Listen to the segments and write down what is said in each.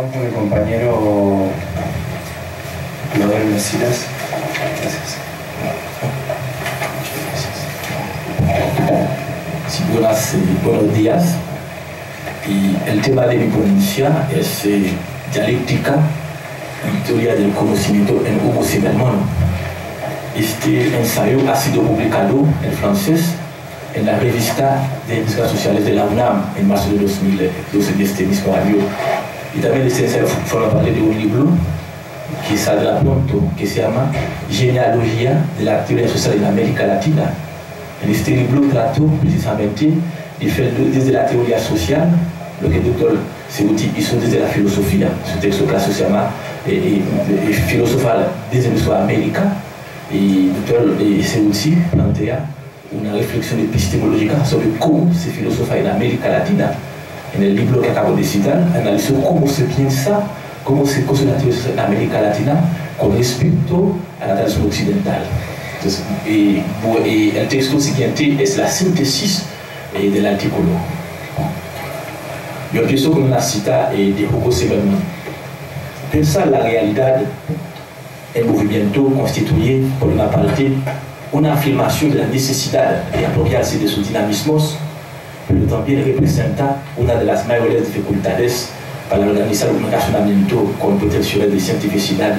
Vamos con el compañero Claudio Mesilas. Gracias. Sí, buenos días. Y el tema de mi ponencia es dialéctica y teoría del conocimiento en Hugo Zimmermann. Este ensayo ha sido publicado en francés en la revista de Investigaciones Sociales de la UNAM en marzo de 2012 de este mismo año. Y también este ensayo forma parte de un libro que saldrá pronto, que se llama Genealogía de la teoría social en América Latina. En este libro trato precisamente desde la teoría social lo que el doctor Cerutti hizo desde la filosofía. Su texto clásico se llama Filosofal desde nuestra América, y el doctor Cerutti plantea una reflexión epistemológica sobre cómo se filosofa en América Latina. En el libro que acabo de citar, analizó cómo se piensa, cómo se conoce la teoría social en América Latina con respecto a la tradición occidental. Entonces, el texto siguiente es la síntesis del artículo. Yo empiezo con una cita de Hugo Zimmermann. Pensar la realidad en movimiento constituye, por una parte, una afirmación de la necesidad de apropiarse de sus dinamismos, pero también representa una de las mayores dificultades para organizar un razonamiento con potencial de cientificidad,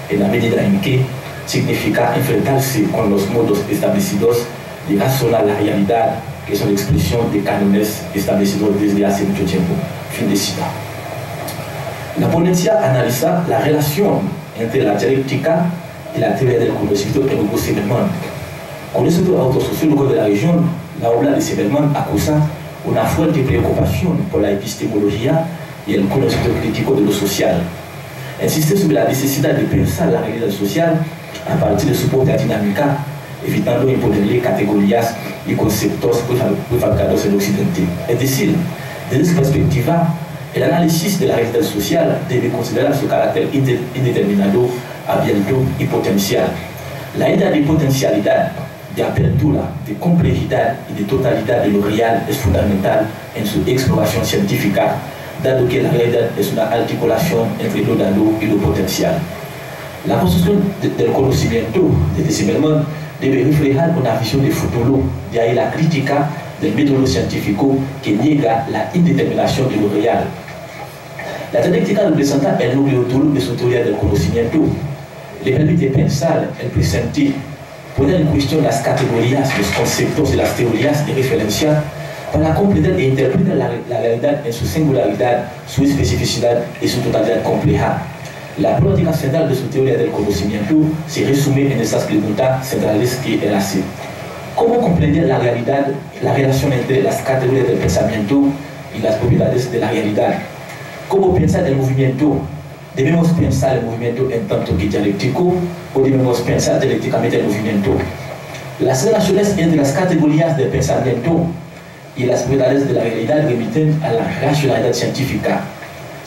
en la medida en que significa enfrentarse con los modos establecidos de razonar la realidad, que son expresión de cánones establecidos desde hace mucho tiempo. Fin de cita. La ponencia analiza la relación entre la dialéctica y la teoría del conocimiento en Hugo Zimmermann. Con este autor sociólogo de la región, la obra de Zimmermann acusa una fuerte preocupación por la epistemología y el conocimiento crítico de lo social. Insiste sobre la necesidad de pensar la realidad social a partir de su propia dinámica, evitando imponerle categorías y conceptos prefabricados en Occidente. Es decir, desde esa perspectiva, el análisis de la realidad social debe considerar su carácter indeterminado, abierto y potencial. La idea de potencialidad, de apertura, de complejidad y de totalidad de lo real es fundamental en su exploración científica, dado que la realidad es una articulación entre lo dado y lo potencial. La construcción del conocimiento de Zimmermann debe reflejar una visión de futuro, de ahí la crítica del método científico que niega la indeterminación de lo real. La dialéctica representa el núcleo duro de su teoría del conocimiento. Le permite pensar el presente, poner en cuestión las categorías, los conceptos y las teorías de referencia para comprender e interpretar la realidad en su singularidad, su especificidad y su totalidad compleja. La práctica central de su teoría del conocimiento se resume en estas preguntas centrales que él hace. ¿Cómo comprender la realidad, la relación entre las categorías del pensamiento y las propiedades de la realidad? ¿Cómo pensar el movimiento? ¿Debemos pensar el movimiento en tanto que dialéctico o debemos pensar dialécticamente el movimiento? Las relaciones entre las categorías del pensamiento y las propiedades de la realidad remiten a la racionalidad científica.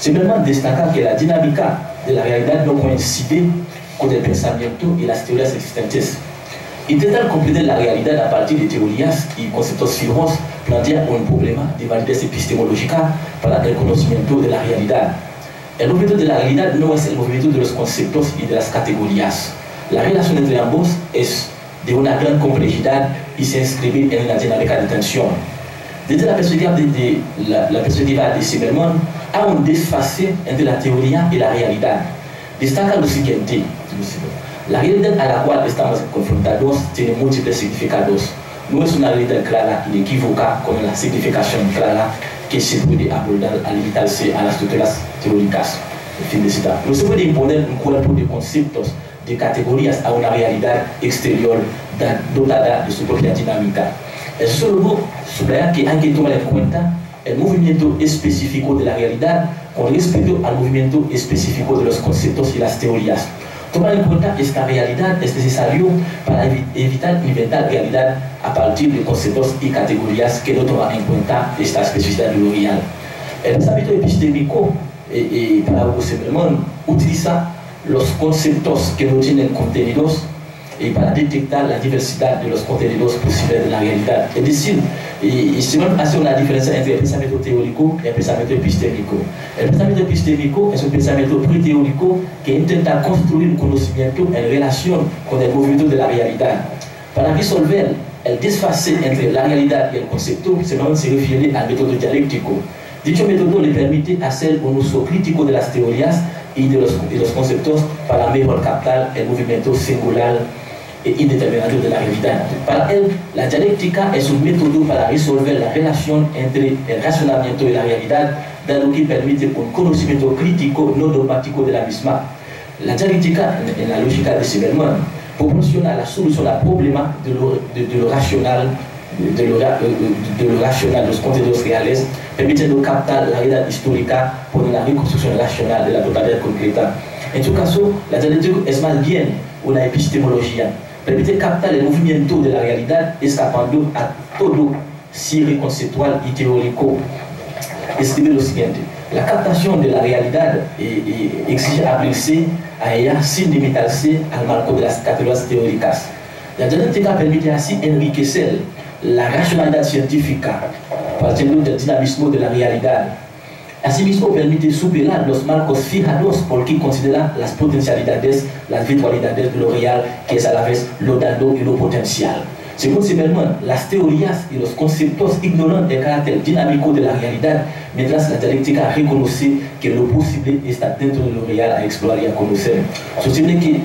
Zimmermann destaca que la dinámica de la realidad no coincide con el pensamiento y las teorías existentes. Intentar comprender la realidad a partir de teorías y conceptos fijos plantea un problema de validez epistemológica para el conocimiento de la realidad. El movimiento de la realidad no es el movimiento de los conceptos y de las categorías. La relación entre ambos es de una gran complejidad y se inscribe en una dinámica de tensión. Desde la perspectiva de Zimmermann, hay un desfase entre la teoría y la realidad. Destaca lo siguiente: la realidad a la cual estamos confrontados tiene múltiples significados. No es una realidad clara y inequívoca con una significación clara que se puede abordar al limitarse a las estructuras teóricas. Fin de cita. No se puede imponer un cuerpo de conceptos, de categorías a una realidad exterior dotada de su propia dinámica. El sociólogo subraya que hay que tomar en cuenta el movimiento específico de la realidad con respecto al movimiento específico de los conceptos y las teorías. Tomar en cuenta esta realidad es necesario para evitar inventar realidad a partir de conceptos y categorías que no toman en cuenta esta especificidad de lo real. El pensamiento epistémico para Hugo Zimmermann utiliza los conceptos que no tienen contenidos y para detectar la diversidad de los contenidos posibles de la realidad. Es decir, y si no hace una diferencia entre el pensamiento teórico y el pensamiento epistémico. El pensamiento epistémico es un pensamiento preteórico que intenta construir un conocimiento en relación con el movimiento de la realidad. Para resolver el desfase entre la realidad y el concepto, se refiere al método dialéctico. Dicho método le permite hacer un uso crítico de las teorías y de los conceptos para mejor captar el movimiento singular e indeterminado de la realidad. Para él, la dialéctica es un método para resolver la relación entre el razonamiento y la realidad, dado que permite un conocimiento crítico no dogmático de la misma. La dialéctica, en la lógica de Zimmermann, proporciona la solución al problema de lo racional, de lo racional, los contenidos reales, permitiendo captar la realidad histórica por la reconstrucción racional de la totalidad concreta. En su caso, la dialéctica es más bien una epistemología. Permite captar el movimiento de la realidad escapando a todo cierre conceptual y teórico. Escribe lo siguiente: la captación de la realidad exige abrirse a ella sin limitarse al marco de las categorías teóricas. La dialéctica permite así enriquecer la racionalidad científica partiendo del dinamismo de la realidad. Asimismo, permite superar los marcos fijados porque considera las potencialidades, las virtualidades de lo real, que es a la vez lo dado y lo potencial. Según Zimmermann, las teorías y los conceptos ignoran el carácter dinámico de la realidad, mientras la dialéctica reconoce que lo posible está dentro de lo real a explorar y a conocer. Sostiene que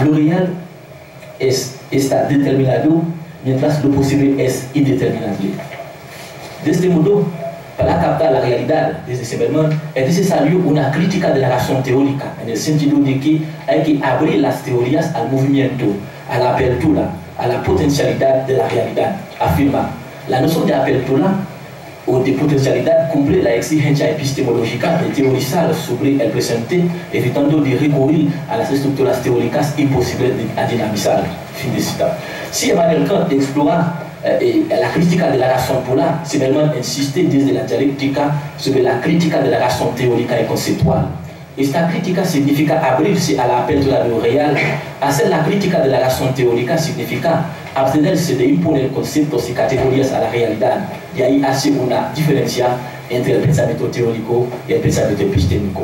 lo real está determinado, mientras lo posible es indeterminable. De este modo, para captar la realidad, desde Zimmermann, es necesario una crítica de la razón teórica, en el sentido de que hay que abrir las teorías al movimiento, a la apertura, a la potencialidad de la realidad. Afirma, la noción de apertura o de potencialidad cumple la exigencia epistemológica de teorizar sobre el presente, evitando de recurrir a las estructuras teóricas imposibles a dinamizar. Fin de cita. Si Emmanuel Kant explora la crítica de la razón polar, Zimmermann insiste desde la dialéctica sobre la crítica de la razón teórica y conceptual. Esta crítica significa abrirse a la apertura de lo real. Hacer la crítica de la razón teórica significa abstenerse de imponer conceptos y categorías a la realidad. Y ahí hace una diferencia entre el pensamiento teórico y el pensamiento epistémico.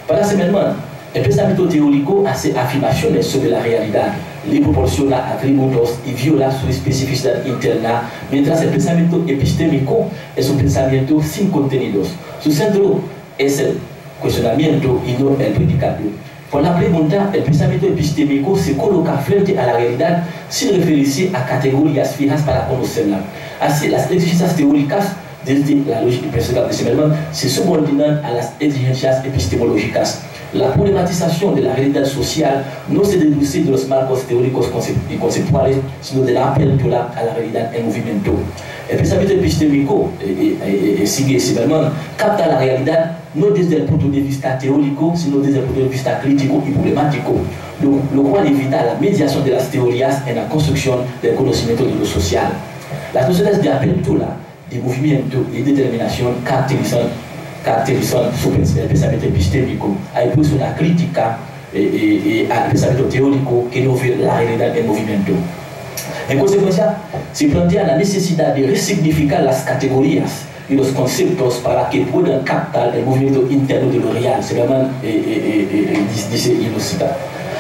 Para Zimmermann, el pensamiento teórico hace afirmaciones sobre la realidad, le proporciona atributos y viola su especificidad interna, mientras el pensamiento epistémico es un pensamiento sin contenidos. Su centro es el cuestionamiento y no el predicado. Por la pregunta, el pensamiento epistémico se coloca frente a la realidad sin referirse a categorías fijas para conocerla. Así, las exigencias teóricas, desde la lógica principal de Zimmermann, se subordinan a las exigencias epistemológicas. La problematización de la realidad social no se deduce de los marcos teóricos y conceptuales, sino de la apertura a la realidad en movimiento. El pensamiento epistémico, sigue Zimmermann, capta la realidad no desde el punto de vista teórico, sino desde el punto de vista crítico y problemático, lo cual evita la mediación de las teorías en la construcción del conocimiento de lo social. Las nociones de apertura, de movimiento y de determinación caracterizan el pensamiento epistémico. Hay pues una crítica al pensamiento teórico que no ve la realidad en movimiento. En consecuencia, se plantea la necesidad de resignificar las categorías y los conceptos para que puedan captar el movimiento interno de lo real. Zimmermann dice y lo cita.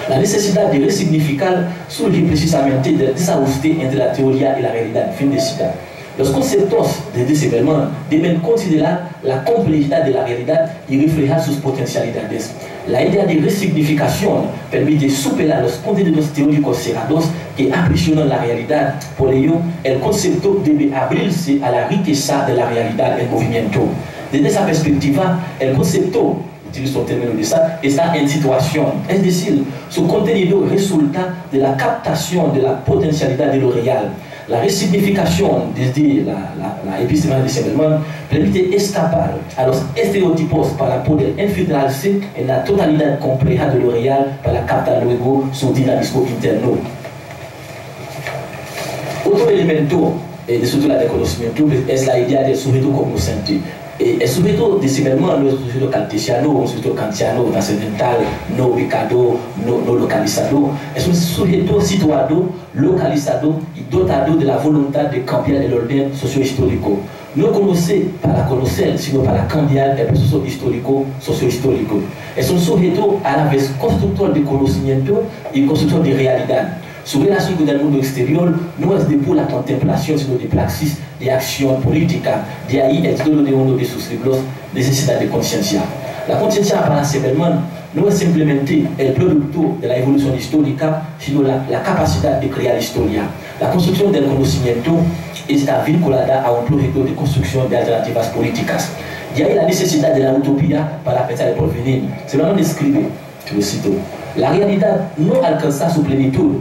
La necesidad de resignificar surge precisamente del desajuste entre la teoría y la realidad. Fin de cita. Los conceptos de Zimmermann deben considerar la complejidad de la realidad y reflejar sus potencialidades. La idea de resignificación permite superar los contenidos teóricos cerrados que aprisionan la realidad. Por ello, el concepto debe abrirse a la riqueza de la realidad en movimiento. Desde esa perspectiva, el concepto, utilizo el término de ça, está en situación, es decir, su contenido resulta de la captación de la potencialidad de lo real. La resignificación desde la epistemología de Zimmermann permite escapar a los estereotipos para poder infiltrarse en la totalidad compleja de lo real para captar luego su dinamismo interno. Otro elemento de surtout la reconocimiento, es la idea del sujeto cognoscente. El sujeto de ciberman no es un sujeto cartesiano, un sujeto kantiano, trascendental, no ubicado, no localizado. Es un sujeto situado, localizado y dotado de la voluntad de cambiar el orden sociohistórico. No conoce para conocer, sino para cambiar el proceso histórico, sociohistórico. Es un sujeto a la vez constructor de conocimiento y constructor de realidad. Su relación con el mundo exterior no es de pura contemplación, sino de praxis, de acción política. De ahí el título de uno de sus libros, Necesidad de Conciencia. La conciencia para Seberman no es simplemente el producto de la evolución histórica, sino la capacidad de crear historia. La construcción del conocimiento está vinculada a un proyecto de construcción de alternativas políticas. De ahí la necesidad de la utopía para pensar el porvenir. Seberman escribe, que lo cito, la realidad no alcanza su plenitud.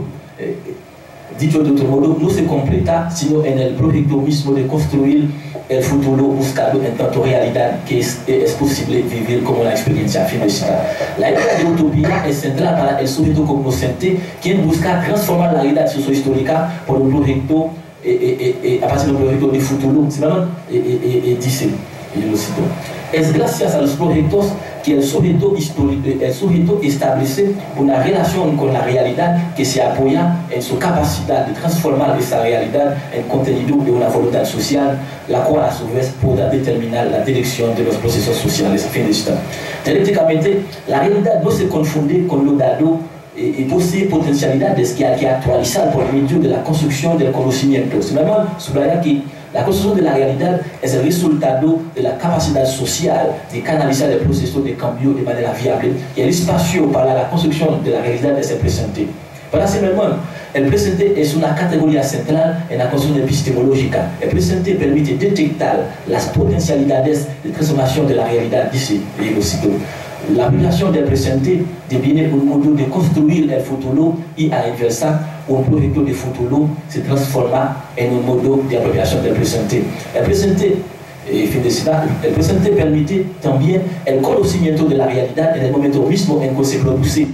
Dicho de otro modo, no se completa sino en el proyecto mismo de construir el futuro buscado en tanto realidad que es posible vivir como una experiencia. Fin de cita. La idea de utopía es central para el sujeto cognoscente, quien busca transformar la realidad sociohistórica por un proyecto, a partir de un proyecto de futuro. Dice, y yo lo cito, es gracias a los proyectos que el sujeto establece una relación con la realidad que se apoya en su capacidad de transformar esa realidad en contenido de una voluntad social, la cual a su vez podrá determinar la dirección de los procesos sociales. Fin de cita. Teóricamente, la realidad no se confunde con lo dado y posee potencialidades que hay que actualizar por medio de la construcción del conocimiento. Simplemente subraya que la construcción de la realidad es el resultado de la capacidad social de canalizar el proceso de cambio de manera viable y el espacio para la construcción de la realidad es el presente. Para Seberman, el presente es una categoría central en la construcción epistemológica. El presente permite detectar las potencialidades de transformación de la realidad, dice y la aplicación del presente deviene un modo de construir el futuro y a la inversa, un proyecto de futuro se transforma en un modo de apropiación del presente. El presente, fin de cita, el presente permite también el conocimiento de la realidad en el momento mismo en que se produce